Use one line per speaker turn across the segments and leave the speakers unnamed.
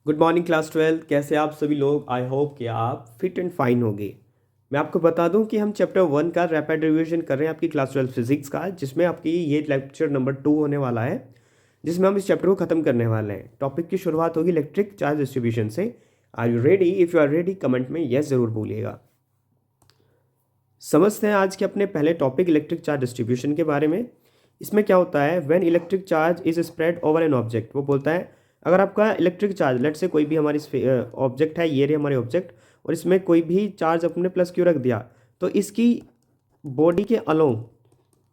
Good morning class 12। कैसे आप सभी लोग? आई होप कि आप फिट एंड फाइन होंगे। मैं आपको बता दूं कि हम चैप्टर 1 का रैपिड रिवीजन कर रहे हैं आपकी क्लास 12 फिजिक्स का, जिसमें आपकी ये लेक्चर नंबर 2 होने वाला है, जिसमें हम इस चैप्टर को ख़त्म करने वाले हैं। टॉपिक की शुरुआत होगी इलेक्ट्रिक चार्ज डिस्ट्रीब्यूशन से। Are you ready? If you are ready comment में यस ज़रूर बोलिएगा। समझते हैं आज के अपने पहले टॉपिक इलेक्ट्रिक चार्ज डिस्ट्रीब्यूशन के बारे में। इसमें क्या होता है, when electric charge is spread over an object. वो बोलता है अगर आपका इलेक्ट्रिक चार्ज, लेट से कोई भी हमारी ऑब्जेक्ट है, ये रहे हमारे ऑब्जेक्ट, और इसमें कोई भी चार्ज अपने प्लस क्यू रख दिया, तो इसकी बॉडी के अलोंग,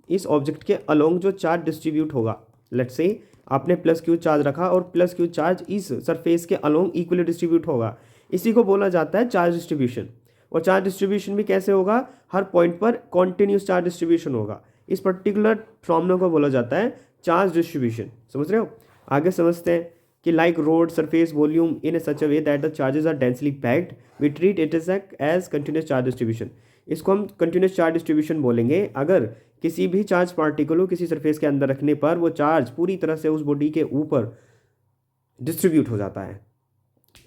इस ऑब्जेक्ट के अलोंग जो चार्ज डिस्ट्रीब्यूट होगा, लेट से आपने प्लस क्यू चार्ज रखा और प्लस क्यू चार्ज इस सरफेस के अलोंग इक्वली डिस्ट्रीब्यूट होगा, इसी को बोला जाता है चार्ज डिस्ट्रीब्यूशन। और चार्ज डिस्ट्रीब्यूशन भी कैसे होगा? हर पॉइंट पर कॉन्टिन्यूस चार्ज डिस्ट्रीब्यूशन होगा। इस पर्टिकुलर फॉर्मूला को बोला जाता है चार्ज डिस्ट्रीब्यूशन। समझ रहे हो? आगे समझते हैं कि like rod surface volume in a such a way that the charges are densely packed, we treat it as continuous charge distribution. इसको हम कंटिन्यूस चार्ज डिस्ट्रीब्यूशन बोलेंगे अगर किसी भी चार्ज पार्टिकल को किसी सरफेस के अंदर रखने पर वो चार्ज पूरी तरह से उस बॉडी के ऊपर डिस्ट्रीब्यूट हो जाता है।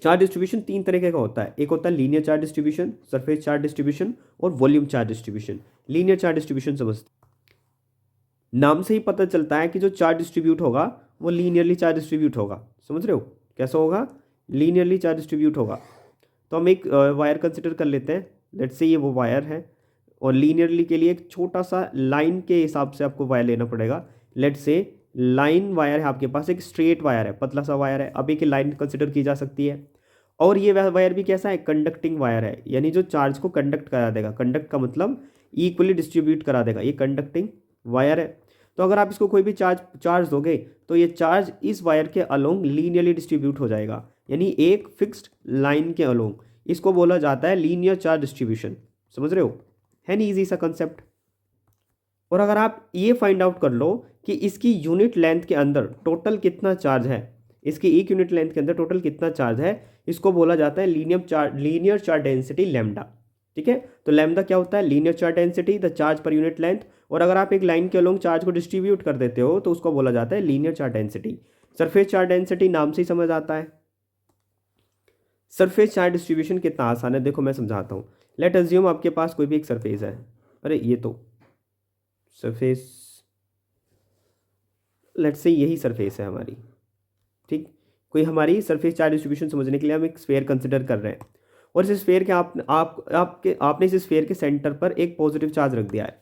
चार्ज डिस्ट्रीब्यूशन तीन तरीके का होता है। एक होता है linear charge distribution, surface charge distribution और volume charge distribution. Linear charge distribution समझते, नाम से ही पता चलता है कि जो चार्ज डिस्ट्रीब्यूट होगा वो लीनियरली चार्ज डिस्ट्रीब्यूट होगा। समझ रहे हो? कैसा होगा? लीनियरली चार्ज डिस्ट्रीब्यूट होगा। तो हम एक वायर कंसिडर कर लेते हैं। लेट्स से ये वो वायर है, और लीनियरली के लिए एक छोटा सा लाइन के हिसाब से आपको वायर लेना पड़ेगा। लेट्स से लाइन वायर है आपके पास, एक स्ट्रेट वायर है, पतला सा वायर है। अब एक लाइन कंसिडर की जा सकती है। और ये वायर भी कैसा है? कंडक्टिंग वायर है, यानी जो चार्ज को कंडक्ट करा देगा। कंडक्ट का मतलब इक्वली डिस्ट्रीब्यूट करा देगा। ये कंडक्टिंग वायर है। तो अगर आप इसको कोई भी चार्ज दोगे तो ये चार्ज इस वायर के अलोंग लीनियरली डिस्ट्रीब्यूट हो जाएगा, यानी एक फिक्स्ड लाइन के अलोंग। इसको बोला जाता है लीनियर चार्ज डिस्ट्रीब्यूशन। समझ रहे हो? है नहीं ईजी सा कंसेप्ट? और अगर आप ये फाइंड आउट कर लो कि इसकी यूनिट लेंथ के अंदर टोटल कितना चार्ज है, इसकी एक यूनिट लेंथ के अंदर टोटल कितना चार्ज है, इसको बोला जाता है लीनियर चार्ज डेंसिटी लैम्डा। ठीक है? तो लैम्डा क्या होता है? Linear charge density, the charge per unit length. और अगर आप एक लाइन के अलोंग चार्ज को डिस्ट्रीब्यूट कर देते हो तो उसको बोला जाता है linear charge density. Surface charge density नाम से ही समझ आता है। सरफेस चार्ज डिस्ट्रीब्यूशन कितना आसान है, देखो मैं समझाता हूँ। लेट अज्यूम आपके पास कोई भी एक सरफेस है। अरे ये तो सरफेस, लेट से यही सरफेस है हमारी। ठीक? कोई हमारी सरफेस चार्ज डिस्ट्रीब्यूशन समझने के लिए हम एक स्फेयर कंसिडर कर रहे हैं, और इस स्फेयर के आपने इस स्फेयर के सेंटर पर एक पॉजिटिव चार्ज रख दिया है।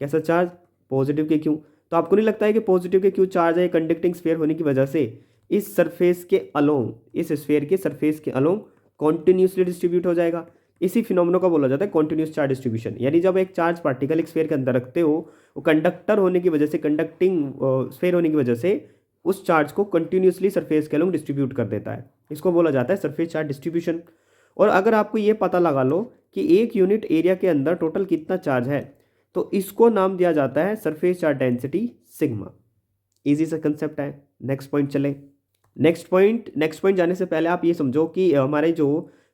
कैसा चार्ज? पॉजिटिव के क्यू। तो आपको नहीं लगता है कि पॉजिटिव के क्यू चार्ज है कंडक्टिंग स्फेयर होने की वजह से इस सरफेस के अलोंग, इस स्फेयर के सरफेस के अलोंग कॉन्टिन्यूसली डिस्ट्रीब्यूट हो जाएगा? इसी फिनोमेना का बोला जाता है कॉन्टिन्यूस चार्ज डिस्ट्रीब्यूशन। यानी जब एक चार्ज पार्टिकल एक स्फेयर के अंदर रखते हो, वो कंडक्टर होने की वजह से, कंडक्टिंग स्फेयर होने की वजह से उस चार्ज को कंटिन्यूसली सरफेस के अलोंग डिस्ट्रीब्यूट कर देता है। इसको बोला जाता है सरफेस चार्ज डिस्ट्रीब्यूशन। और अगर आपको ये पता लगा लो कि एक यूनिट एरिया के अंदर टोटल कितना चार्ज है, तो इसको नाम दिया जाता है surface charge density sigma. Easy सा कंसेप्ट है। नेक्स्ट पॉइंट चले। नेक्स्ट पॉइंट जाने से पहले आप ये समझो कि हमारे जो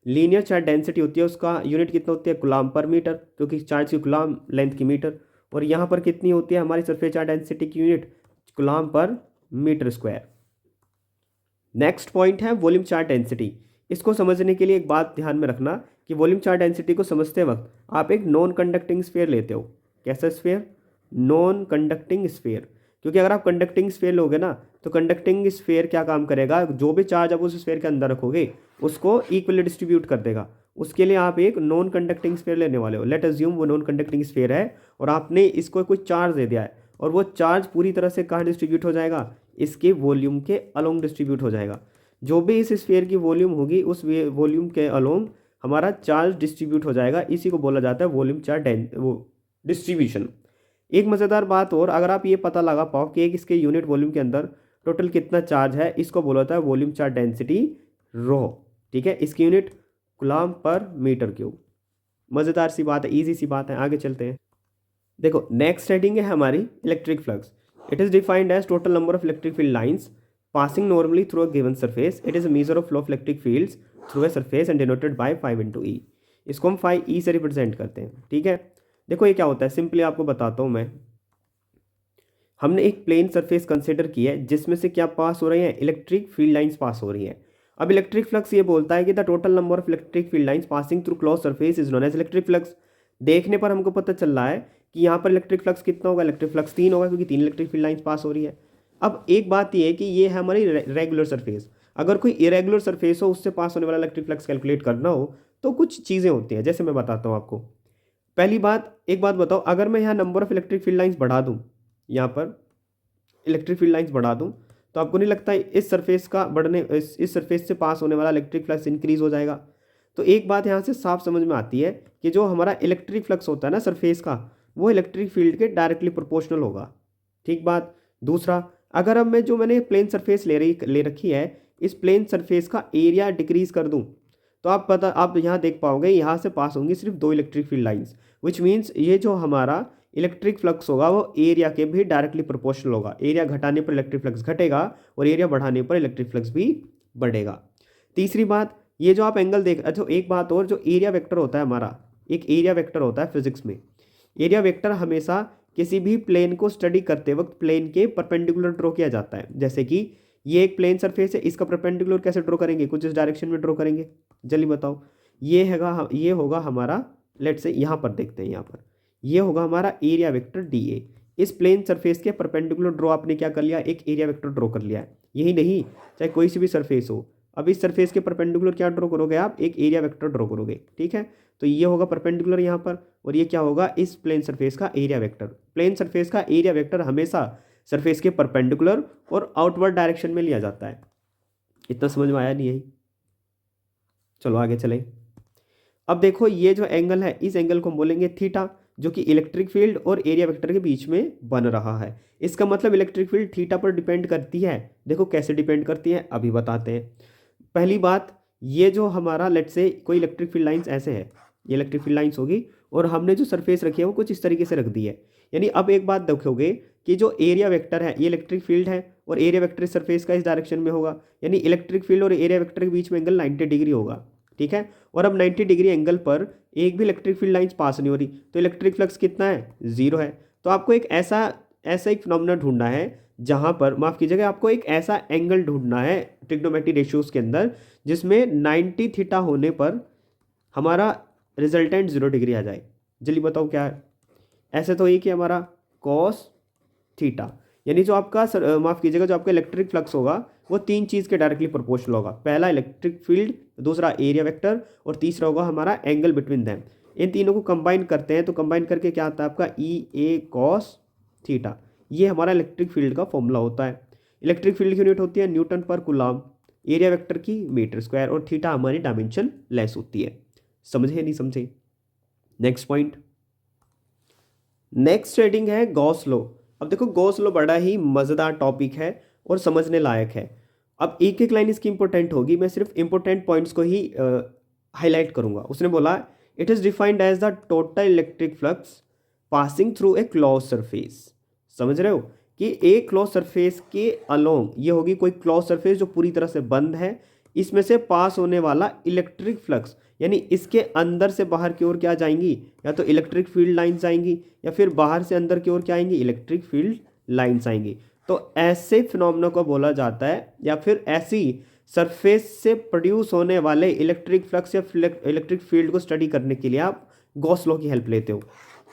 लीनियर चार्ज डेंसिटी होती है उसका यूनिट कितना होती है? कूलम्ब पर मीटर, क्योंकि चार्ज की कूलम्ब लेंथ की मीटर। और यहाँ पर कितनी होती है हमारी सरफेस चार्ज डेंसिटी की यूनिट? कूलम्ब पर मीटर स्क्वायर। नेक्स्ट पॉइंट है वॉल्यूम चार्ज डेंसिटी। इसको समझने के लिए एक बात ध्यान में रखना कि वॉल्यूम चार्ज डेंसिटी को समझते वक्त आप एक नॉन कंडक्टिंग स्फीयर लेते हो। कैसा स्फीयर? Non conducting sphere. क्योंकि अगर आप कंडक्टिंग स्फीयर लोगे ना, तो कंडक्टिंग स्फीयर क्या काम करेगा? जो भी चार्ज आप उस स्फीयर के अंदर रखोगे उसको इक्वली डिस्ट्रीब्यूट कर देगा। उसके लिए आप एक नॉन कंडक्टिंग स्फीयर लेने वाले हो। लेट अज्यूम वो नॉन कंडक्टिंग स्फीयर है और आपने इसको कोई चार्ज दे दिया है, और वो चार्ज पूरी तरह से कहाँ डिस्ट्रीब्यूट हो जाएगा? इसके वॉल्यूम के अलोंग डिस्ट्रीब्यूट हो जाएगा। जो भी इस स्फीयर की वॉल्यूम होगी उस वॉल्यूम के अलोंग हमारा चार्ज डिस्ट्रीब्यूट हो जाएगा। इसी को बोला जाता है वॉल्यूम चार्ज वो डिस्ट्रीब्यूशन। एक मज़ेदार बात और, अगर आप ये पता लगा पाओ कि एक इसके यूनिट वॉल्यूम के अंदर टोटल कितना चार्ज है, इसको बोला जाता है वॉल्यूम चार्ज डेंसिटी रो। ठीक है? इसकी यूनिट कूलम्ब पर मीटर क्यूब। मज़ेदार सी बात है, ईजी सी बात है। आगे चलते हैं। देखो नेक्स्ट हेडिंग है हमारी electric flux. It is defined as total number of electric field lines passing normally through a given surface. It is a measure of flow of electric fields through a surface and denoted by 5 into E. इसको हम 5 E से represent करते हैं। ठीक है? देखो ये क्या होता है, सिंपली आपको बताता हूँ मैं। हमने एक प्लेन सरफेस कंसिडर की है जिसमें से क्या पास हो रही है? इलेक्ट्रिक फील्ड लाइंस पास हो रही हैं। अब इलेक्ट्रिक फ्लक्स ये बोलता है कि the total number of electric field lines passing through close surface is known as electric flux. देखने पर हमको पता चल रहा है कि यहाँ पर इलेक्ट्रिक फ्लक्स कितना होगा, इलेक्ट्रिक फ्लक्स 3 होगा, क्योंकि 3 इलेक्ट्रिक फील्ड लाइंस पास हो रही है। अब एक बात ये है कि ये है हमारी रेगुलर सरफेस। अगर कोई इरेगुलर सरफेस हो, उससे पास होने वाला इलेक्ट्रिक फ्लक्स कैलकुलेट करना हो तो कुछ चीज़ें होती हैं, जैसे मैं बताता हूँ आपको। पहली बात, एक बात बताओ, अगर मैं यहाँ number of electric field lines बढ़ा दूँ, यहाँ पर इलेक्ट्रिक फील्ड लाइंस बढ़ा दूँ, तो आपको नहीं लगता इस सरफेस का बढ़ने, इस सरफेस से पास होने वाला इलेक्ट्रिक फ्लक्स इंक्रीज हो जाएगा। तो एक बात यहाँ से साफ समझ में आती है कि जो हमारा इलेक्ट्रिक फ्लक्स होता है ना सरफेस का, वो इलेक्ट्रिक फील्ड के डायरेक्टली प्रोपोर्शनल होगा। ठीक बात। दूसरा, अगर अब मैंने प्लेन सरफेस ले रखी है, इस प्लेन सरफेस का एरिया डिक्रीज कर दूँ, तो आप यहाँ देख पाओगे यहाँ से पास होंगी सिर्फ 2 electric field lines, which means ये जो हमारा इलेक्ट्रिक फ्लक्स होगा वो एरिया के भी डायरेक्टली प्रोपोर्शनल होगा। एरिया घटाने पर इलेक्ट्रिक फ्लक्स घटेगा और एरिया बढ़ाने पर इलेक्ट्रिक फ्लक्स भी बढ़ेगा। तीसरी बात, ये जो आप एंगल देख, अच्छा एक बात और, जो एरिया वेक्टर होता है हमारा, एक एरिया वेक्टर होता है फिजिक्स में। एरिया वेक्टर हमेशा किसी भी प्लेन को स्टडी करते वक्त प्लेन के परपेंडिकुलर ड्रॉ किया जाता है। जैसे कि ये एक प्लेन सरफेस है, इसका परपेंडिकुलर कैसे ड्रॉ करेंगे, कुछ इस डायरेक्शन में ड्रॉ करेंगे। जल्दी बताओ। ये होगा हमारा, लेट से यहाँ पर देखते हैं, यहाँ पर ये होगा हमारा एरिया वेक्टर डी ए। इस प्लेन सरफेस के परपेंडिकुलर ड्रॉ आपने क्या कर लिया, एक एरिया वेक्टर ड्रॉ कर लिया है। यही नहीं, चाहे कोई सी भी सरफेस हो, अब इस सरफेस के परपेंडिकुलर क्या ड्रॉ करोगे आप, एक एरिया वेक्टर ड्रॉ करोगे। ठीक है, तो ये होगा परपेंडिकुलर यहाँ पर, और ये क्या होगा, इस प्लेन सरफेस का एरिया वेक्टर। प्लेन सरफेस का एरिया वेक्टर हमेशा सरफेस के परपेंडिकुलर और आउटवर्ड डायरेक्शन में लिया जाता है। इतना समझ में आया नहीं यही? चलो आगे चलें। अब देखो ये जो एंगल है, इस एंगल को हम बोलेंगे थीटा, जो कि इलेक्ट्रिक फील्ड और एरिया वेक्टर के बीच में बन रहा है। इसका मतलब इलेक्ट्रिक फील्ड थीटा पर डिपेंड करती है। देखो कैसे डिपेंड करती है, अभी बताते हैं। पहली बात, ये जो हमारा लेट से कोई इलेक्ट्रिक फील्ड लाइंस ऐसे है, ये इलेक्ट्रिक फील्ड लाइंस होगी और हमने जो सरफेस रखी है वो कुछ इस तरीके से रख दी है। यानी अब एक बात देखोगे कि जो एरिया वेक्टर है ये इलेक्ट्रिक फील्ड है और एरिया वेक्टर सरफेस का इस डायरेक्शन में होगा, यानी इलेक्ट्रिक फील्ड और एरिया वेक्टर के बीच में एंगल 90 डिग्री होगा। ठीक है, और अब 90 डिग्री एंगल पर एक भी इलेक्ट्रिक फील्ड लाइंस पास नहीं हो रही, तो इलेक्ट्रिक फ्लक्स कितना है, 0 है। तो आपको एक ऐसा एक फिनोमेना ढूंढना है जहां पर, माफ कीजिएगा, आपको एक ऐसा एंगल ढूंढना है ट्रिग्नोमेट्री रेशियोज के अंदर जिसमें 90 थीटा होने पर हमारा रिजल्टेंट 0 डिग्री आ जाए। जल्दी बताओ क्या है। ऐसे तो ये कि हमारा कॉस थीटा, यानी जो आपका माफ कीजिएगा, जो आपका इलेक्ट्रिक फ्लक्स होगा वो 3 चीज़ के डायरेक्टली प्रोपोर्शनल होगा। पहला इलेक्ट्रिक फील्ड, दूसरा एरिया वेक्टर, और तीसरा होगा हमारा एंगल बिटवीन देम। इन तीनों को कंबाइन करते हैं तो कंबाइन करके क्या आता है आपका, ई ए कॉस थीटा। ये हमारा इलेक्ट्रिक फील्ड का फॉर्मूला होता है। इलेक्ट्रिक फील्ड की यूनिट होती है न्यूटन पर कूलॉम, एरिया वेक्टर की मीटर स्क्वायर, और थीटा हमारी डायमेंशन लेस होती है। समझे नहीं समझे? नेक्स्ट पॉइंट, नेक्स्ट हेडिंग है गॉस लॉ। अब देखो गॉस लॉ बड़ा ही मज़ेदार टॉपिक है और समझने लायक है। अब एक एक लाइन इसकी इंपॉर्टेंट होगी, मैं सिर्फ इंपॉर्टेंट पॉइंट्स को ही हाईलाइट करूंगा। उसने बोला it is defined as the total electric flux passing through a close surface. समझ रहे हो कि एक क्लोज सरफेस के अलोंग, ये होगी कोई क्लोज सरफेस जो पूरी तरह से बंद है, इसमें से पास होने वाला इलेक्ट्रिक फ्लक्स, यानी इसके अंदर से बाहर की ओर क्या जाएंगी, या तो इलेक्ट्रिक फील्ड लाइंस आएंगी, या फिर बाहर से अंदर की ओर क्या आएंगी, इलेक्ट्रिक फील्ड लाइंस आएंगी। तो ऐसे फिनोमेना को बोला जाता है, या फिर ऐसी सरफेस से प्रोड्यूस होने वाले इलेक्ट्रिक फ्लक्स या इलेक्ट्रिक फील्ड को स्टडी करने के लिए आप गॉस लॉ की हेल्प लेते हो।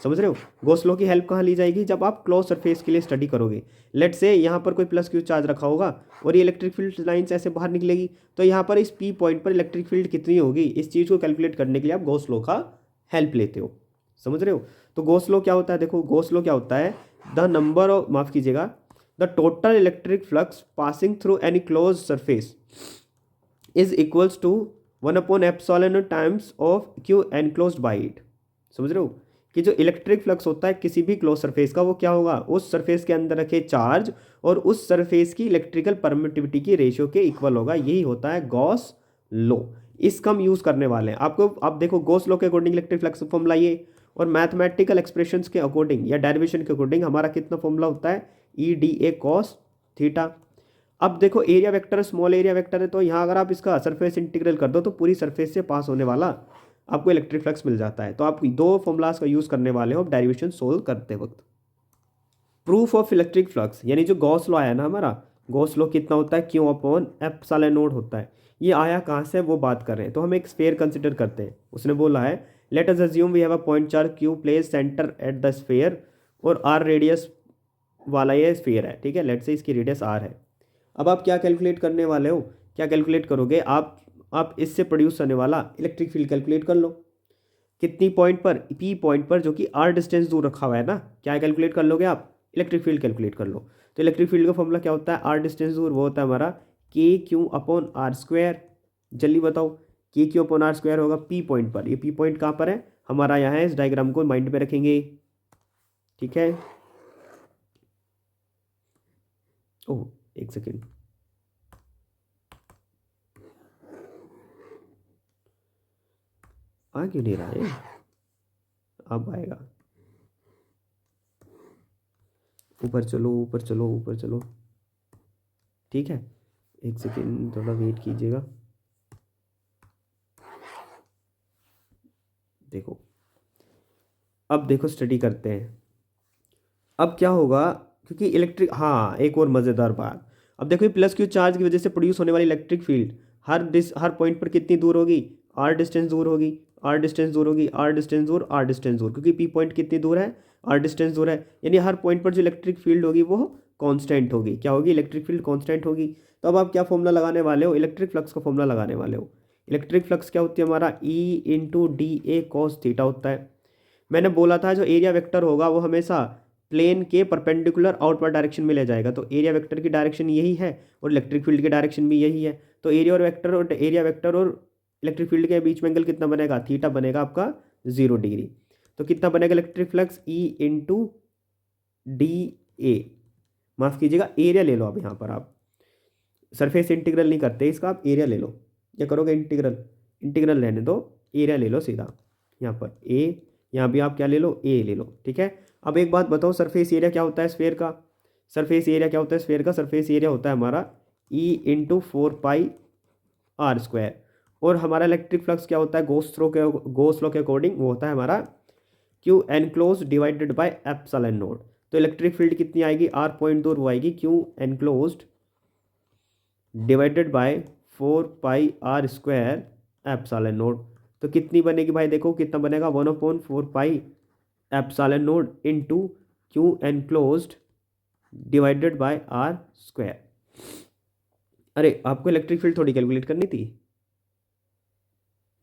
समझ रहे हो? गॉस लॉ की हेल्प कहाँ ली जाएगी, जब आप क्लोज सरफेस के लिए स्टडी करोगे। लेट से यहाँ पर कोई प्लस क्यू चार्ज रखा होगा और ये इलेक्ट्रिक फील्ड लाइन्स ऐसे बाहर निकलेगी, तो यहाँ पर इस पी पॉइंट पर इलेक्ट्रिक फील्ड कितनी होगी, इस चीज़ को कैलकुलेट करने के लिए आप गॉस लॉ का हेल्प लेते हो। समझ रहे हो? तो गॉस लॉ क्या होता है, देखो गॉस लॉ क्या होता है, द नंबर ऑफ, माफ कीजिएगा, the total electric flux passing through any close surface is equals to 1/ε times of Q enclosed by it. समझ रहे हो कि जो इलेक्ट्रिक फ्लक्स होता है किसी भी क्लोज सरफेस का, वो क्या होगा, उस सरफेस के अंदर रखे चार्ज और उस सरफेस की इलेक्ट्रिकल परमिटिविटी की रेशियो के इक्वल होगा। यही होता है गॉस लॉ। इसका हम यूज़ करने वाले हैं। आपको आप देखो गॉस लॉ के अकॉर्डिंग इलेक्ट्रिक फ्लक्स फॉर्मूला ये, और मैथमेटिकल एक्सप्रेशंस के अकॉर्डिंग या डेरिवेशन के अकॉर्डिंग हमारा कितना फॉर्मूला होता है, ई डी ए कॉस थीटा। अब देखो area vector small area vector है, तो यहाँ अगर आप इसका सरफेस इंटीग्रल कर दो तो पूरी सरफेस से पास होने वाला आपको इलेक्ट्रिक फ्लक्स मिल जाता है। तो आप 2 फॉर्मूलाज का यूज़ करने वाले हो डेरिवेशन सोल्व करते वक्त। प्रूफ ऑफ इलेक्ट्रिक फ्लक्स, यानी जो गॉस लॉ आया ना हमारा, गॉस लॉ कितना होता है, क्यू अपॉन एप्सिलॉन नॉट होता है। ये आया कहाँ से वो बात कर रहे हैं। तो हम एक स्फेयर कंसिडर करते हैं। उसने बोला है let us assume we have a point charge Q place center at the sphere और आर रेडियस वाला ये स्फीयर है, ठीक है। लेट से इसकी रेडियस आर है। अब आप क्या कैलकुलेट करने वाले हो, क्या कैलकुलेट करोगे आप इससे प्रोड्यूस होने वाला इलेक्ट्रिक फील्ड कैलकुलेट कर लो। कितनी पॉइंट पर, पी पॉइंट पर जो कि आर डिस्टेंस दूर रखा हुआ है ना, क्या कैलकुलेट कर लोगे आप, इलेक्ट्रिक फील्ड कैलकुलेट कर लो। तो इलेक्ट्रिक फील्ड का फॉर्मूला क्या होता है, आर डिस्टेंस दूर, वो होता है हमारा के क्यू अपॉन आर स्क्वायर। जल्दी बताओ, के क्यू अपॉन आर स्क्वायर होगा पी पॉइंट पर। ये पी पॉइंट कहाँ पर है हमारा, यहाँ है। इस डायग्राम को माइंड में रखेंगे, ठीक है। ओह एक सेकेंड, आ क्यों नहीं रहा है, अब आएगा। ऊपर चलो ऊपर चलो ऊपर चलो, ठीक है। एक सेकेंड थोड़ा वेट कीजिएगा। देखो अब देखो स्टडी करते हैं। अब क्या होगा, क्योंकि इलेक्ट्रिक, हाँ एक और मज़ेदार बात। अब देखो ये प्लस क्यू चार्ज की वजह से प्रोड्यूस होने वाली इलेक्ट्रिक फील्ड हर पॉइंट पर कितनी दूर होगी, आर डिस्टेंस दूर होगी, आर डिस्टेंस दूर होगी, आर डिस्टेंस दूर, आर डिस्टेंस दूर, क्योंकि पी पॉइंट कितनी दूर है, आर डिस्टेंस दूर है। यानी हर पॉइंट पर जो इलेक्ट्रिक फील्ड होगी वो कांस्टेंट होगी। क्या होगी, इलेक्ट्रिक फील्ड कांस्टेंट होगी। तो अब आप क्या फॉर्मूला लगाने वाले हो, इलेक्ट्रिक फ्लक्स का फॉर्मूला लगाने वाले हो। इलेक्ट्रिक फ्लक्स क्या होती है हमारा, E into D A cos theta होता है। मैंने बोला था जो एरिया वेक्टर होगा वो हमेशा प्लेन के परपेंडिकुलर आउटवर्ड डायरेक्शन में ले जाएगा। तो एरिया वेक्टर की डायरेक्शन यही है और इलेक्ट्रिक फील्ड की डायरेक्शन भी यही है। तो एरिया वेक्टर और इलेक्ट्रिक फील्ड के बीच में एंगल कितना बनेगा, थीटा बनेगा आपका 0 डिग्री। तो कितना बनेगा electric flux, E into D A, माफ़ कीजिएगा एरिया ले लो। अब यहाँ पर आप सरफेस इंटीग्रल नहीं करते इसका, आप एरिया ले लो। क्या करोगे, इंटीग्रल लेने दो, एरिया ले लो सीधा। यहाँ पर ए, यहाँ भी आप क्या ले लो, ए ले लो, ठीक है। अब एक बात बताओ, सरफेस एरिया क्या होता है स्फेयर का, सरफेस एरिया क्या होता है स्फेयर का, सरफेस एरिया होता है हमारा E into 4 pi R square. और हमारा इलेक्ट्रिक फ्लक्स क्या होता है गॉस लॉ के अकॉर्डिंग, वो होता है हमारा Q enclose divided by epsilon naught. तो इलेक्ट्रिक फील्ड कितनी आएगी, आर पॉइंट दूर वो आएगी Q enclosed divided by 4 pi R square epsilon naught. तो कितनी बनेगी भाई, देखो कितना बनेगा, 1/4 pi epsilon naught into Q enclosed divided by R square. अरे आपको इलेक्ट्रिक फील्ड थोड़ी कैलकुलेट करनी थी।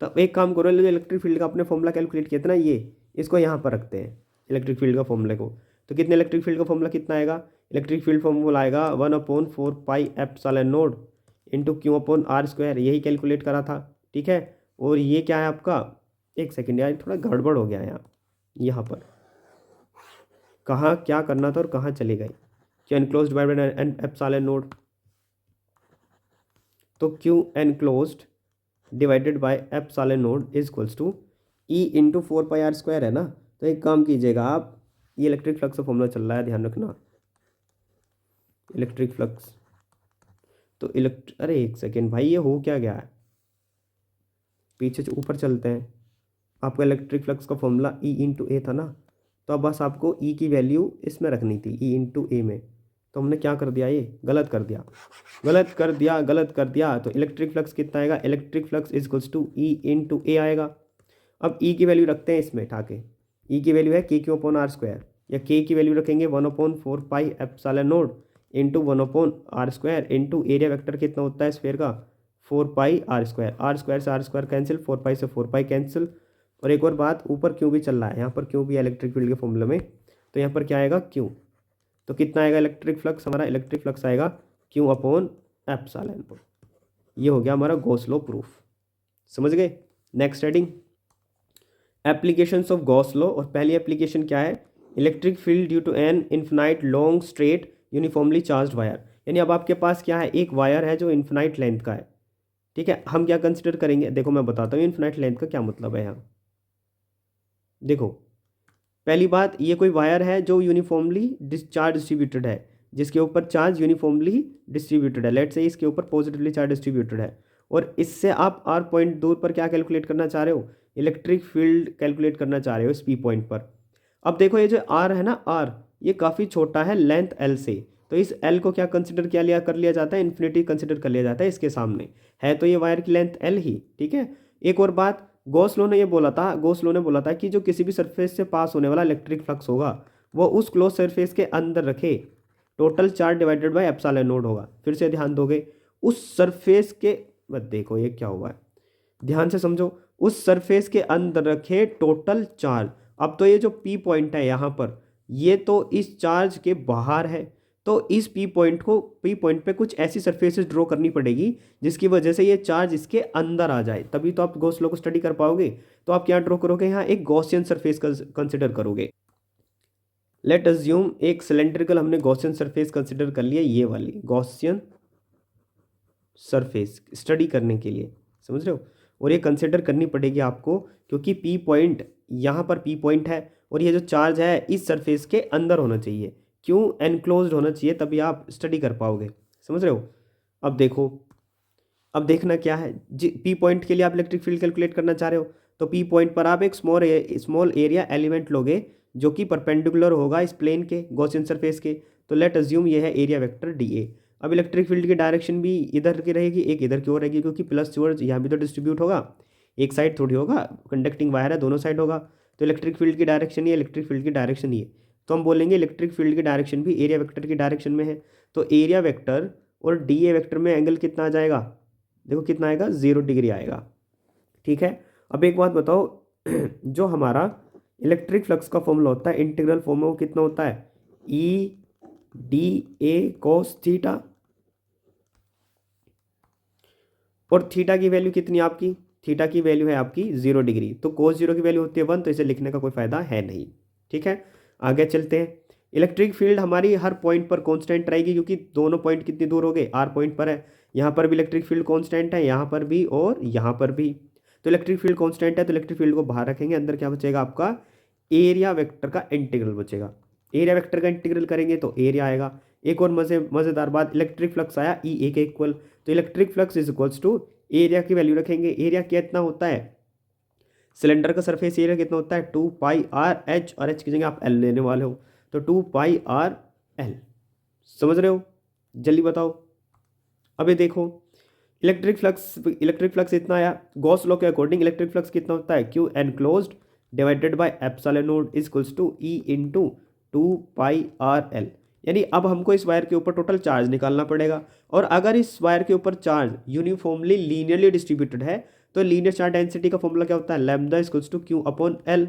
तो एक काम करो, इलेक्ट्रिक फील्ड का अपने फॉर्मूला कैलकुलेट किया था ना, ये इसको यहाँ पर रखते हैं इलेक्ट्रिक फील्ड का फॉर्मूले को। तो कितने इलेक्ट्रिक फील्ड का फॉर्मूला कितना आएगा, इलेक्ट्रिक फील्ड फॉर्मूला आएगा 1/4 pi epsilon naught into Q upon R square. यही कैलकुलेट करा था, ठीक है। और ये क्या है आपका, एक सेकेंड यार थोड़ा गड़बड़ हो गया यहाँ पर कहाँ क्या करना था और कहाँ चले गए। Q enclosed divided epsilon naught, तो Q enclosed divided by epsilon note is equals to E into 4 pi R square है ना। तो एक काम कीजिएगा आप, ये इलेक्ट्रिक फ्लक्स का फॉर्मूला चल रहा है, ध्यान रखना। इलेक्ट्रिक फ्लक्स तो अरे एक सेकेंड भाई, ये हो क्या गया है, पीछे से ऊपर चलते हैं। आपका इलेक्ट्रिक फ्लक्स का फॉर्मूला ई इंटू ए था ना, तो अब बस आपको ई की वैल्यू इसमें रखनी थी, ई इंटू ए में। तो हमने क्या कर दिया, ये गलत कर दिया, गलत कर दिया। तो इलेक्ट्रिक फ्लक्स कितना आएगा, electric flux is equals to E into A आएगा। अब ई की वैल्यू रखते हैं इसमें ठाके, ई की वैल्यू है के क्यू अपॉन आर स्क्वायर, या के की वैल्यू रखेंगे 1/4 पाई एप्सिलॉन नोट इंटू 1/आर स्क्वायर इंटू एरिया वेक्टर कितना होता है स्फेयर का, 4 पाई आर स्क्वायर से आर स्क्वायर कैंसिल, 4 पाई से 4 पाई कैंसिल। और एक और बात, ऊपर क्यू भी चल रहा है, यहाँ पर क्यू भी है इलेक्ट्रिक फील्ड के फॉर्मूले में। तो यहाँ पर क्या आएगा क्यू, तो कितना आएगा इलेक्ट्रिक फ्लक्स, हमारा इलेक्ट्रिक फ्लक्स आएगा क्यू अपॉन एप्सिलॉन नोट। ये हो गया हमारा गॉस लॉ प्रूफ, समझ गए। Next heading applications of Gauss law. और पहली एप्लीकेशन क्या है, electric field due to an infinite long straight uniformly charged wire. यानी अब आपके पास क्या है, एक वायर है जो इन्फिनाइट लेंथ का है, ठीक है। हम क्या कंसिडर करेंगे, देखो मैं बताता हूँ इन्फिनाइट लेंथ का क्या मतलब है यहाँ। देखो पहली बात, ये कोई वायर है जो यूनिफॉर्मली चार्ज डिस्ट्रीब्यूटेड है, जिसके ऊपर चार्ज यूनिफॉर्मली डिस्ट्रीब्यूटेड है। लेट्स से इसके ऊपर पॉजिटिवली चार्ज डिस्ट्रीब्यूटेड है, और इससे आप आर पॉइंट दूर पर क्या कैलकुलेट करना चाह रहे हो, इलेक्ट्रिक फील्ड कैलकुलेट करना चाह रहे हो इस पी पॉइंट पर। अब देखो ये जो आर है ना, आर ये काफ़ी छोटा है लेंथ एल से, तो इस एल को क्या कंसिडर कर लिया जाता है, इन्फिनिटी कंसिडर कर लिया जाता है इसके सामने। है तो ये वायर की लेंथ एल ही, ठीक है। एक और बात, गॉस लॉ ने बोला था कि जो किसी भी सरफेस से पास होने वाला इलेक्ट्रिक फ्लक्स होगा वो उस क्लोज सरफेस के अंदर रखे total charge divided by epsilon note होगा। फिर से ध्यान दोगे, उस सरफेस के, बस देखो ये क्या हुआ है, ध्यान से समझो, उस सरफेस के अंदर रखे टोटल चार्ज। अब तो ये जो पी पॉइंट है यहाँ पर, ये तो इस चार्ज के बाहर है, तो इस पी पॉइंट पे कुछ ऐसी सरफेसेस ड्रॉ करनी पड़ेगी जिसकी वजह से ये चार्ज इसके अंदर आ जाए, तभी तो आप गॉस लॉ को स्टडी कर पाओगे। तो आप क्या ड्रॉ करोगे, यहाँ एक गॉसियन सरफेस कंसिडर करोगे। लेट अज्यूम एक सिलेंड्रिकल हमने गॉसियन सरफेस कंसिडर कर लिया, ये वाली गॉसियन सरफेस स्टडी करने के लिए, समझ रहे हो। और ये कंसिडर करनी पड़ेगी आपको, क्योंकि पी पॉइंट, यहाँ पर पी पॉइंट है और ये जो चार्ज है इस सरफेस के अंदर होना चाहिए। क्यों, एनक्लोज्ड होना चाहिए, तभी आप स्टडी कर पाओगे, समझ रहे हो। अब देखो, अब देखना क्या है, पी पॉइंट के लिए आप इलेक्ट्रिक फील्ड कैलकुलेट करना चाह रहे हो, तो पी पॉइंट पर आप एक स्मॉल एरिया एलिमेंट लोगे जो कि परपेंडिकुलर होगा इस प्लेन के, गॉसियन सरफेस के। तो लेट अज्यूम ये है एरिया वेक्टर डी ए। अब इलेक्ट्रिक फील्ड की डायरेक्शन भी इधर की रहेगी, एक इधर की ओर रहेगी, क्योंकि प्लस चार्ज यहाँ भी तो डिस्ट्रीब्यूट होगा, एक साइड थोड़ी होगा, कंडक्टिंग वायर है, दोनों साइड होगा। तो इलेक्ट्रिक फील्ड की डायरेक्शन ही इलेक्ट्रिक फील्ड की डायरेक्शन ही है, तो हम बोलेंगे इलेक्ट्रिक फील्ड की डायरेक्शन भी एरिया वेक्टर की डायरेक्शन में है। तो एरिया वेक्टर और डी ए वेक्टर में एंगल कितना आ जाएगा, देखो कितना आएगा, 0 डिग्री आएगा, ठीक है। अब एक बात बताओ, जो हमारा इलेक्ट्रिक फ्लक्स का फॉर्मूला होता है, इंटीग्रल फॉर्म में, वो कितना होता है, ई डी ए कॉस थीटा, और थीटा की वैल्यू कितनी आपकी, थीटा की वैल्यू है आपकी 0 डिग्री, तो कोस 0 की वैल्यू होती है 1, तो इसे लिखने का कोई फायदा है नहीं, ठीक है। आगे चलते हैं। इलेक्ट्रिक फील्ड हमारी हर पॉइंट पर कांस्टेंट रहेगी, क्योंकि दोनों पॉइंट कितनी दूर हो गए, आर पॉइंट पर है, यहाँ पर भी इलेक्ट्रिक फील्ड कांस्टेंट है, यहाँ पर भी और यहाँ पर भी। तो इलेक्ट्रिक फील्ड कांस्टेंट है, तो इलेक्ट्रिक फील्ड को बाहर रखेंगे, अंदर क्या बचेगा आपका, एरिया वेक्टर का इंटीग्रल बचेगा। एरिया वेक्टर का इंटीग्रल करेंगे तो एरिया आएगा। एक और मज़ेदार बात, इलेक्ट्रिक फ्लक्स आया ई ए के इक्वल, तो electric flux is equals to area की वैल्यू रखेंगे। एरिया कितना होता है, सिलेंडर का सरफेस एरिया कितना होता है, 2 पाई आर एच, और एच की जगह आप एल लेने वाले हो, तो 2 पाई आर एल, समझ रहे हो, जल्दी बताओ। अबे देखो, इलेक्ट्रिक फ्लक्स इतना आया, गॉस लॉ के अकॉर्डिंग इलेक्ट्रिक फ्लक्स कितना होता है, Q enclosed divided by epsilon note is equals to E into 2 pi R L. यानी अब हमको इस वायर के ऊपर टोटल चार्ज निकालना पड़ेगा, और अगर इस वायर के ऊपर चार्ज यूनिफॉर्मली लीनियरली डिस्ट्रीब्यूटेड है, तो लीनियर चार्ज डेंसिटी का फॉर्मूला क्या होता है, lambda equals to Q upon L.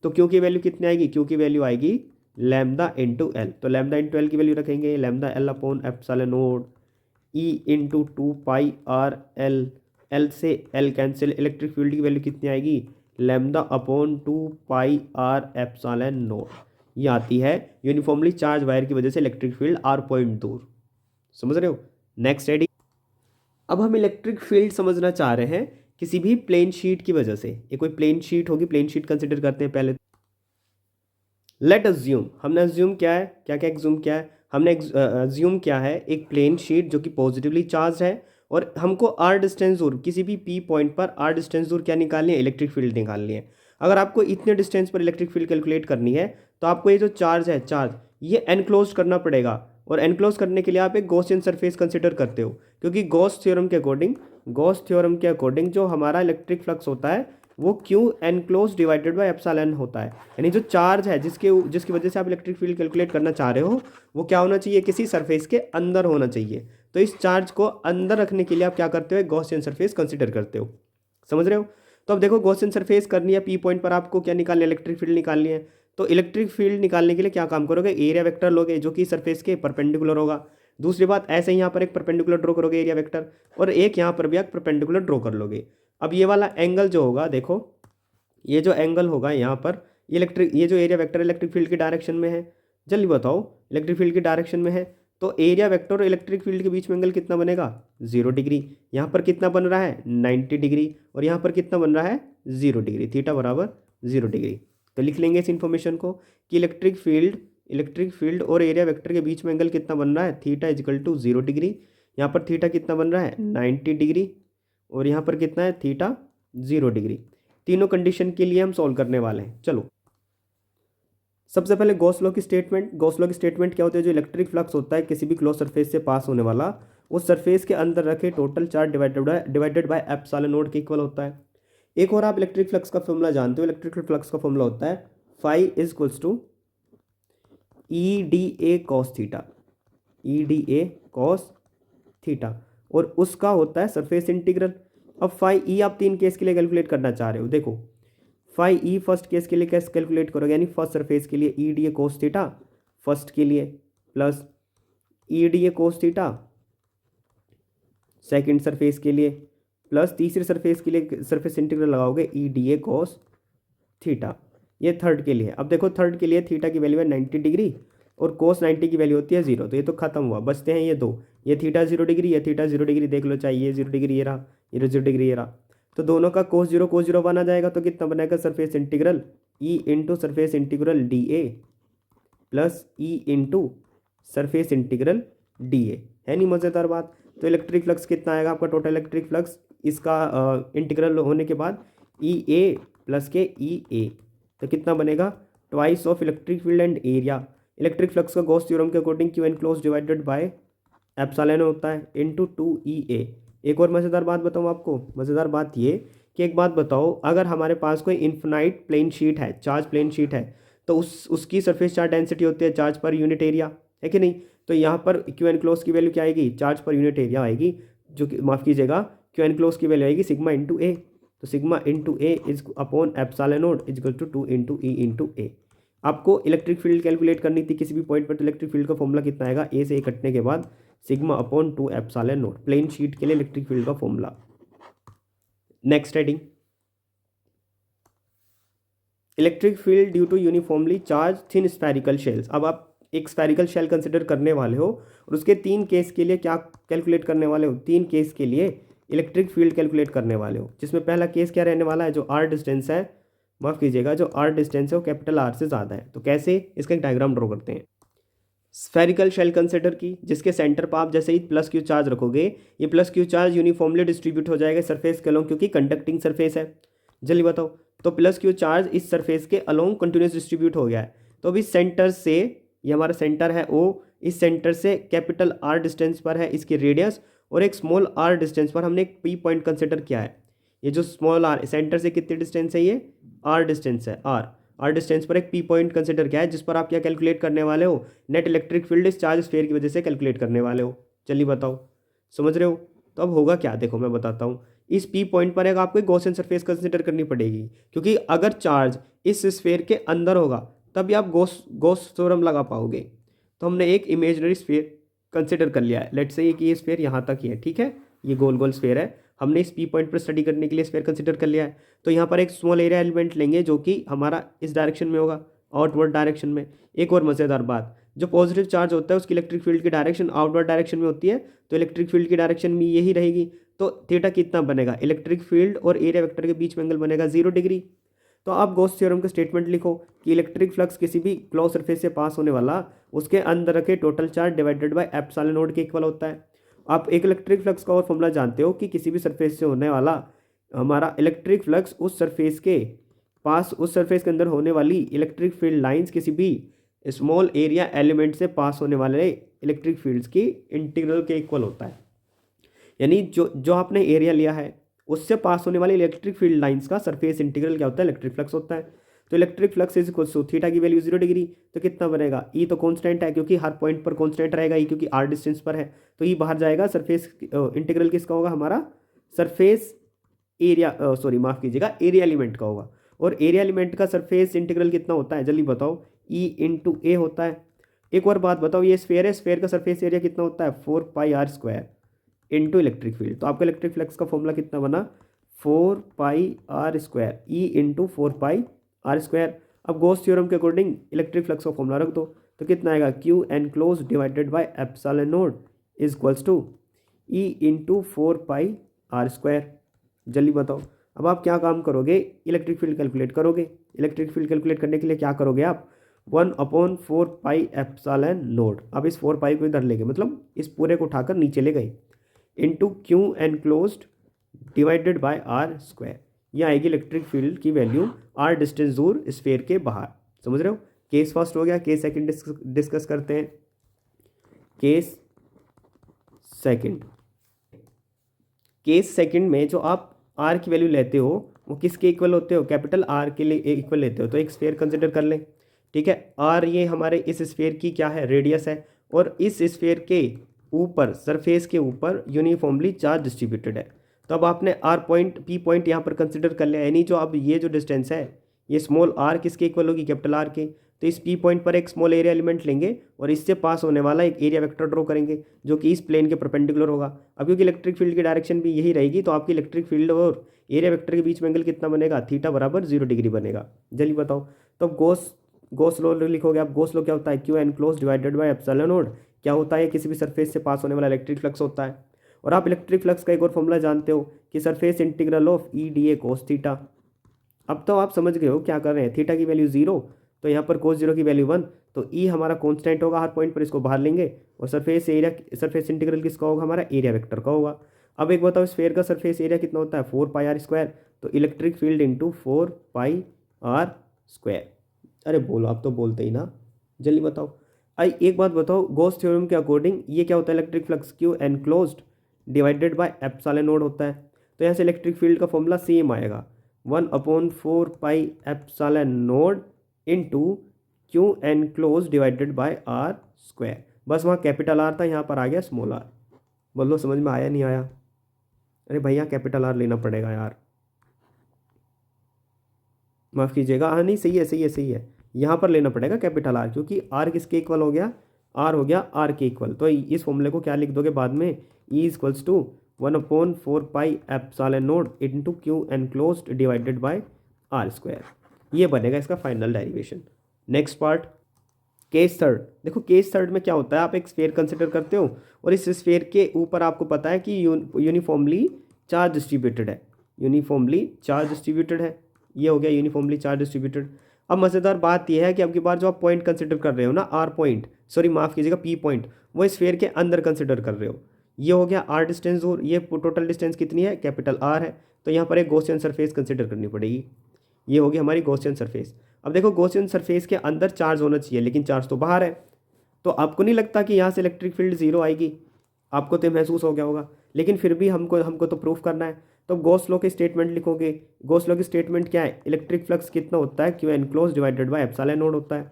तो क्यू की वैल्यू कितनी आएगी, क्यू की वैल्यू आएगी लैम्डा इंटू एल, तो लैम्डा इंटू एल की वैल्यू रखेंगे, lambda L upon epsilon naught E into 2 pi R L, L से एल कैंसिल, इलेक्ट्रिक फील्ड की वैल्यू कितनी आएगी, lambda upon 2 pi R epsilon naught. ये आती है यूनिफॉर्मली चार्ज वायर की वजह से इलेक्ट्रिक फील्ड आर पॉइंट दूर, समझ रहे हो। नेक्स्ट हेडिंग, अब हम इलेक्ट्रिक फील्ड समझना चाह रहे हैं किसी भी प्लेन शीट की वजह से। ये कोई प्लेन शीट होगी, प्लेन शीट कंसिडर करते हैं पहले। लेट अज्यूम, हमने अज्यूम क्या है, क्या क्या एग्ज्यूम क्या है, हमने अज्यूम क्या है, एक प्लेन शीट जो कि पॉजिटिवली चार्ज है, और हमको आर डिस्टेंस दूर, किसी भी पी पॉइंट पर आर डिस्टेंस दूर क्या निकालनी है, इलेक्ट्रिक फील्ड निकालनी है। अगर आपको इतने डिस्टेंस पर इलेक्ट्रिक फील्ड कैलकुलेट करनी है, तो आपको ये जो चार्ज है, चार्ज ये एनक्लोज करना पड़ेगा, और एनक्लोज करने के लिए आप एक गॉसियन सरफेस कंसिडर करते हो, क्योंकि गॉस थ्योरम के अकॉर्डिंग जो हमारा इलेक्ट्रिक फ्लक्स होता है वो Q enclose divided by epsilon होता है। यानी जो चार्ज है जिसकी वजह से आप इलेक्ट्रिक फील्ड कैलकुलेट करना चाह रहे हो, वो क्या होना चाहिए, किसी सरफेस के अंदर होना चाहिए। तो इस चार्ज को अंदर रखने के लिए आप क्या करते हो, गॉसियन सरफेस कंसिडर करते हो, समझ रहे हो। तो अब देखो, गॉसियन सरफेस करनी है, पी पॉइंट पर आपको क्या निकालनी है, इलेक्ट्रिक फील्ड निकालनी है। तो इलेक्ट्रिक फील्ड निकालने के लिए क्या काम करोगे, एरिया वेक्टर लोगे जो कि सरफेस के परपेंडिकुलर होगा। दूसरी बात, ऐसे ही यहाँ पर एक परपेंडिकुलर ड्रॉ करोगे एरिया वेक्टर, और एक यहाँ पर भी आप परपेंडिकुलर ड्रॉ कर लोगे। अब ये वाला एंगल जो होगा, देखो ये जो एंगल होगा यहाँ पर, ये जो एरिया वेक्टर इलेक्ट्रिक फील्ड की डायरेक्शन में है, जल्दी बताओ, इलेक्ट्रिक फील्ड की डायरेक्शन में है, तो एरिया वेक्टर और इलेक्ट्रिक फील्ड के बीच में एंगल कितना बनेगा, 0 डिग्री। यहाँ पर कितना बन रहा है, 90 डिग्री, और यहाँ पर कितना बन रहा है, 0 डिग्री, थीटा बराबर 0 डिग्री। तो लिख लेंगे इस इन्फॉर्मेशन को कि इलेक्ट्रिक फील्ड और एरिया वेक्टर के बीच में एंगल कितना बन रहा है, थीटा इजिकल टू 0 डिग्री। यहाँ पर थीटा कितना बन रहा है, 90 डिग्री, और यहाँ पर कितना है, थीटा 0 डिग्री। तीनों कंडीशन के लिए हम सॉल्व करने वाले हैं। चलो सबसे पहले गॉस लॉ की स्टेटमेंट। गॉस लॉ की स्टेटमेंट क्या होती है? जो इलेक्ट्रिक फ्लक्स होता है किसी भी क्लोज सरफेस से पास होने वाला, उस सरफेस के अंदर रखे total charge divided by epsilon note के इक्वल होता है। एक और आप इलेक्ट्रिक फ्लक्स का फॉर्मूला जानते हो। इलेक्ट्रिक फ्लक्स का फॉर्मूला होता है phi is equals to E D A cos theta, E D A cos theta, और उसका होता है सरफेस इंटीग्रल। अब फाई ई आप तीन केस के लिए कैलकुलेट करना चाह रहे हो। देखो फाई ई फर्स्ट केस के लिए कैसे कैलकुलेट करोगे, यानी फर्स्ट सरफेस के लिए ई डी ए कोस थीटा फर्स्ट के लिए, प्लस ई डी ए कोस थीटा सेकेंड सरफेस के लिए, प्लस तीसरे सरफेस के लिए सरफेस इंटीग्रल लगाओगे ई डी ए कोस थीटा, ये थर्ड के लिए। अब देखो थर्ड के लिए थीटा की वैल्यू है 90 डिग्री और कोस 90 की वैल्यू होती है 0, तो ये तो खत्म हुआ, बचते हैं ये दो, ये थीटा 0 डिग्री, ये थीटा 0 डिग्री, देख लो चाहिए ये 0 डिग्री ये रहा, ये 0 डिग्री ये रहा, तो दोनों का कोस 0 बना जाएगा। तो कितना बनेगा? Surface integral E into surface integral D A plus E into surface integral D A, है नहीं मज़ेदार बात? तो इलेक्ट्रिक फ्लक्स कितना आएगा आपका? टोटल इलेक्ट्रिक फ्लक्स इसका इंटीग्रल होने के बाद ई ए प्लस के ई ए, तो कितना बनेगा? Twice of electric field and area. Electric flux का गॉस थ्योरम के according Q enclosed divided by epsilon होता है इंटू 2EA। एक और मज़ेदार बात बताऊँ आपको, मज़ेदार बात ये कि एक बात बताओ, अगर हमारे पास कोई इन्फिनाइट प्लेन शीट है, चार्ज प्लेन शीट है, तो उसकी सरफेस चार्ज डेंसिटी होती है चार्ज पर यूनिट एरिया, है कि नहीं? तो यहाँ पर क्यू एन क्लोज की वैल्यू क्या आएगी? चार्ज पर यूनिट एरिया आएगी, जो कि माफ़ कीजिएगा क्यू एन क्लोज की वैल्यू आएगी सिग्मा इंटू ए। तो sigma into A is upon epsilon note is equal to 2 into E into A. आपको इलेक्ट्रिक फील्ड कैलकुलेट करनी थी किसी भी पॉइंट पर, तो इलेक्ट्रिक फील्ड का फॉर्मूला कितना आएगा? ए से ए कटने के बाद sigma upon 2 epsilon nought, plane sheet के लिए इलेक्ट्रिक फील्ड का formula. Next heading, electric field due to uniformly charge thin spherical shells. अब आप एक स्फेरिकल शेल कंसिडर करने वाले हो और उसके तीन केस के लिए क्या कैलकुलेट करने वाले हो? तीन केस के लिए इलेक्ट्रिक फील्ड कैलकुलेट करने वाले हो, जिसमें पहला केस क्या रहने वाला है? जो आर डिस्टेंस है, माफ़ कीजिएगा, जो आर डिस्टेंस है वो कैपिटल आर से ज़्यादा है। तो कैसे? इसका एक डायग्राम ड्रॉ करते हैं। स्फेरिकल शेल कंसिडर की, जिसके सेंटर पर आप जैसे ही प्लस क्यू चार्ज रखोगे, ये plus Q charge uniformly distribute हो जाएगा सरफेस के अलोंग, क्योंकि कंडक्टिंग सरफेस है। जल्दी बताओ, तो प्लस क्यू चार्ज इस सरफेस के अलोंग कंटिन्यूस डिस्ट्रीब्यूट हो गया है। तो अभी सेंटर से, ये हमारा सेंटर है ओ, इस सेंटर से कैपिटल आर डिस्टेंस पर है इसकी रेडियस, और एक स्मॉल आर डिस्टेंस पर हमने एक पी पॉइंट कंसिडर किया है। ये जो स्मॉल आर, सेंटर से कितनी डिस्टेंस है? ये आर डिस्टेंस है, आर डिस्टेंस पर एक पी पॉइंट कंसिडर किया है, जिस पर आप क्या कैलकुलेट करने वाले हो? नेट इलेक्ट्रिक फील्ड इस चार्ज स्फीयर की वजह से कैलकुलेट करने वाले हो। चलिए बताओ, समझ रहे हो? तो अब होगा क्या, देखो मैं बताता हूँ। इस पी पॉइंट पर एक आपको गॉसियन सरफेस कंसिडर करनी पड़ेगी, क्योंकि अगर चार्ज इस स्फीयर के अंदर होगा तभी आप गॉस थ्योरम लगा पाओगे। तो हमने एक इमेजनरी स्फीयर कंसिडर कर लिया है। लेट्स से कि ये स्फीयर यहाँ तक ही है, ठीक है, ये गोल गोल स्फीयर है, हमने इस पी पॉइंट पर स्टडी करने के लिए स्फीयर कंसिडर कर लिया है। तो यहाँ पर एक स्मॉल एरिया एलिमेंट लेंगे जो कि हमारा इस डायरेक्शन में होगा, आउटवर्ड डायरेक्शन में। एक और मज़ेदार बात, जो पॉजिटिव चार्ज होता है उसकी इलेक्ट्रिक फील्ड की डायरेक्शन आउटवर्ड डायरेक्शन में होती है, तो इलेक्ट्रिक फील्ड की डायरेक्शन भी यही रहेगी। तो थीटा कितना बनेगा? इलेक्ट्रिक फील्ड और एरिया वेक्टर के बीच में एंगल बनेगा 0 डिग्री। तो आप गॉस थ्योरम का स्टेटमेंट लिखो कि इलेक्ट्रिक फ्लक्स किसी भी क्लोज सरफेस से पास होने वाला, उसके अंदर रखे total charge divided by epsilon note के इक्वल होता है। आप एक इलेक्ट्रिक फ्लक्स का और फॉर्मूला जानते हो कि किसी भी सरफेस से होने वाला हमारा इलेक्ट्रिक फ्लक्स उस सरफेस के पास, उस सरफेस के अंदर होने वाली इलेक्ट्रिक फील्ड लाइंस किसी भी स्मॉल एरिया एलिमेंट से पास होने वाले इलेक्ट्रिक फील्ड्स की इंटीग्रल के इक्वल होता है। यानी जो आपने एरिया लिया है उससे पास होने वाली इलेक्ट्रिक फील्ड लाइंस का सरफेस इंटीग्रल क्या होता है? इलेक्ट्रिक फ्लक्स होता है। तो electric flux is equal to theta की वैल्यू 0 डिग्री, तो कितना बनेगा? ई तो कांस्टेंट है, क्योंकि हर पॉइंट पर कांस्टेंट रहेगा ई, क्योंकि आर डिस्टेंस पर है, तो ई बाहर जाएगा। सरफेस इंटीग्रल किसका होगा? हमारा सरफेस एरिया, सॉरी माफ़ कीजिएगा, एरिया एलिमेंट का होगा। और एरिया एलिमेंट का सरफेस इंटीग्रल कितना होता है? जल्दी बताओ, ई इंटू ए होता है। एक और बात बताओ, ये स्फेयर है, स्फेयर का सरफेस एरिया कितना होता है? 4πr² into electric field. तो आपका इलेक्ट्रिक फ्लक्स का फॉर्मूला कितना बना? 4πr², ई इंटू 4πr²। अब गॉस थ्योरम के अकॉर्डिंग इलेक्ट्रिक फ्लक्स का फॉर्मूला रख दो, तो कितना आएगा? Q enclosed divided by epsilon note is equals to E into 4πr²। जल्दी बताओ, अब आप क्या काम करोगे? इलेक्ट्रिक फील्ड कैलकुलेट करोगे। इलेक्ट्रिक फील्ड कैलकुलेट करने के लिए क्या करोगे आप? 1/4π एप्सिलॉन नोट। अब इस 4π को इधर ले गए, मतलब इस पूरे को उठाकर नीचे ले गए, into Q enclosed divided by r²। ये आएगी इलेक्ट्रिक फील्ड की वैल्यू आर डिस्टेंस दूर स्फीयर के बाहर। समझ रहे हो? केस फर्स्ट हो गया, केस सेकंड डिस्कस करते हैं। केस सेकंड, केस सेकंड में जो आप आर की वैल्यू लेते हो वो किसके इक्वल होते हो, कैपिटल आर के लिए इक्वल लेते हो। तो एक स्फीयर कंसिडर कर लें, ठीक है। आर ये हमारे इस स्फीयर की क्या है, रेडियस है, और इस स्फीयर के ऊपर, सरफेस के ऊपर यूनिफॉर्मली चार्ज डिस्ट्रीब्यूटेड है। तो अब आपने आर पॉइंट, पी पॉइंट यहाँ पर कंसिडर कर लिया, यानी जो अब ये जो डिस्टेंस है ये स्मॉल आर किसके इक्वल होगी, कैपिटल आर के। तो इस पी पॉइंट पर एक स्मॉल एरिया एलिमेंट लेंगे और इससे पास होने वाला एक एरिया वेक्टर ड्रॉ करेंगे जो कि इस प्लेन के परपेंडिकुलर होगा। अब क्योंकि इलेक्ट्रिक फील्ड की डायरेक्शन भी यही रहेगी, तो आपकी इलेक्ट्रिक फील्ड और एरिया वेक्टर के बीच में एंगल कितना बनेगा, थीटा बराबर 0 डिग्री बनेगा। जल्दी बताओ। तो अब गोस लॉ लिखोगे आप। गोस लॉ क्या होता है, Q enclose divided by epsilon node. क्या होता है, किसी भी सरफेस से पास होने वाला इलेक्ट्रिक फ्लक्स होता है। और आप इलेक्ट्रिक फ्लक्स का एक और फॉर्मूला जानते हो कि surface integral of E D A cos theta. अब तो आप समझ गए हो क्या कर रहे हैं, थीटा की वैल्यू 0, तो यहाँ पर कोस 0 की वैल्यू 1, तो ई हमारा कांस्टेंट होगा हर पॉइंट पर, इसको बाहर लेंगे। और सरफेस एरिया, सरफेस इंटीग्रल किसका होगा, हमारा एरिया वेक्टर का होगा। अब एक बताओ, स्फीयर का सरफेस एरिया कितना होता है, 4πr²। तो इलेक्ट्रिक फील्ड इंटू 4πr²। अरे बोलो, आप तो बोलते ही ना, जल्दी बताओ। आई एक बात बताओ, गॉस थ्योरम के अकॉर्डिंग ये क्या होता है, electric flux Q enclosed divided by epsilon naught होता है। तो यहाँ से इलेक्ट्रिक फील्ड का फॉर्मूला सेम आएगा, 1/4π naught into Q enclose divided by r²। बस वहाँ कैपिटल आर था, यहाँ पर आ गया स्मॉल आर। बोलो समझ में आया नहीं आया। अरे भैया कैपिटल आर लेना पड़ेगा यार, माफ़ कीजिएगा। हाँ नहीं, सही है सही है सही है, यहाँ पर लेना पड़ेगा कैपिटल आर, क्योंकि आर किसके इक्वल हो गया, आर हो गया आर के इक्वल। तो इस फॉर्मूले को क्या लिख दोगे बाद में, E equals to 1/4π naught into Q enclosed divided by r²। ये बनेगा इसका final derivation. Next part, case third. देखो केस थर्ड में क्या होता है, आप एक स्फीयर कंसिडर करते हो और इस स्फीयर के ऊपर आपको पता है कि यूनिफॉर्मली चार्ज डिस्ट्रीब्यूटेड है, यूनिफॉर्मली चार्ज डिस्ट्रीब्यूटेड है। ये हो गया यूनिफॉर्मली चार्ज डिस्ट्रीब्यूटेड। अब मज़ेदार बात यह है कि अब की बार जो आप पॉइंट कंसिडर कर रहे हो ना, आर पॉइंट, सॉरी माफ़ कीजिएगा पी पॉइंट, वो स्फीयर के अंदर कंसिडर कर रहे हो। ये हो गया आर डिस्टेंस और ये टोटल डिस्टेंस कितनी है, कैपिटल आर है। तो यहाँ पर एक गॉसियन सरफेस कंसिडर करनी पड़ेगी। ये होगी हमारी गॉसियन सरफेस। अब देखो गॉसियन सरफेस के अंदर चार्ज होना चाहिए, लेकिन चार्ज तो बाहर है। तो आपको नहीं लगता कि यहाँ से इलेक्ट्रिक फील्ड 0 आएगी, आपको तो महसूस हो गया होगा, लेकिन फिर भी हमको तो प्रूफ करना है। तो गॉस लॉ की स्टेटमेंट लिखोगे। गॉस लॉ की स्टेटमेंट क्या है, इलेक्ट्रिक फ्लक्स कितना होता है, Q enclose divided by epsilon naught होता है।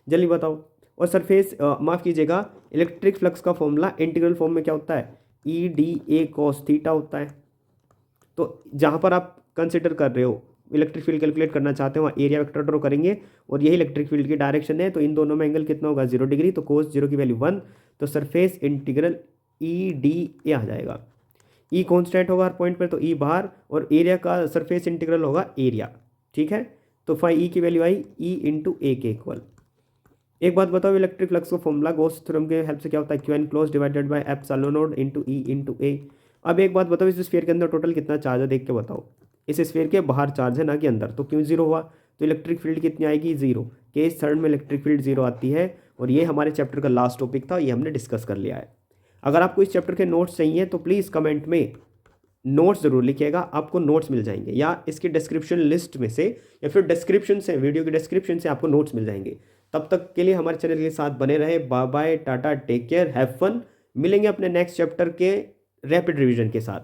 जल्दी बताओ। और सरफेस माफ़ कीजिएगा, इलेक्ट्रिक फ्लक्स का फॉर्मूला इंटीग्रल फॉर्म में क्या होता है, ई डी ए कॉस थीटा होता है। तो जहाँ पर आप कंसिडर कर रहे हो, इलेक्ट्रिक फील्ड कैलकुलेट करना चाहते हो, वहाँ एरिया वेक्टर ड्रॉ करेंगे और यही इलेक्ट्रिक फील्ड की डायरेक्शन है। तो इन दोनों में एंगल कितना होगा, 0 डिग्री। तो कोस 0 की वैल्यू 1, तो surface integral E D A आ जाएगा। ई कॉन्स्टेंट होगा हर पॉइंट पर, तो ई बाहर, और एरिया का सरफेस इंटीग्रल होगा एरिया, ठीक है। तो फाई ई की वैल्यू आई ई इंटू ए के इक्वल। एक बात बताओ, इलेक्ट्रिक फ्लक्स का फॉर्मूला गॉस थ्योरम के हेल्प से क्या होता है, Q enclose divided by epsilon naught into E into A. अब एक बात बताओ, इस स्फीयर के अंदर टोटल कितना चार्ज है, देख के बताओ। इस स्फीयर के बाहर चार्ज है ना कि अंदर, तो क्यों 0 हुआ, तो इलेक्ट्रिक फील्ड कितनी आएगी, 0। केस थर्ड में इलेक्ट्रिक फील्ड 0 आती है। और ये हमारे चैप्टर का लास्ट टॉपिक था, ये हमने डिस्कस कर लिया है। अगर आपको इस चैप्टर के नोट्स चाहिए तो प्लीज़ कमेंट में नोट्स ज़रूर लिखिएगा, आपको नोट्स मिल जाएंगे, या इसकी डिस्क्रिप्शन लिस्ट में से, या फिर डिस्क्रिप्शन से, वीडियो की डिस्क्रिप्शन से आपको नोट्स मिल जाएंगे। तब तक के लिए हमारे चैनल के साथ बने रहे। बाय बाय, टाटा, टेक केयर, हैव फन। मिलेंगे अपने नेक्स्ट चैप्टर के रैपिड रिवीजन के साथ।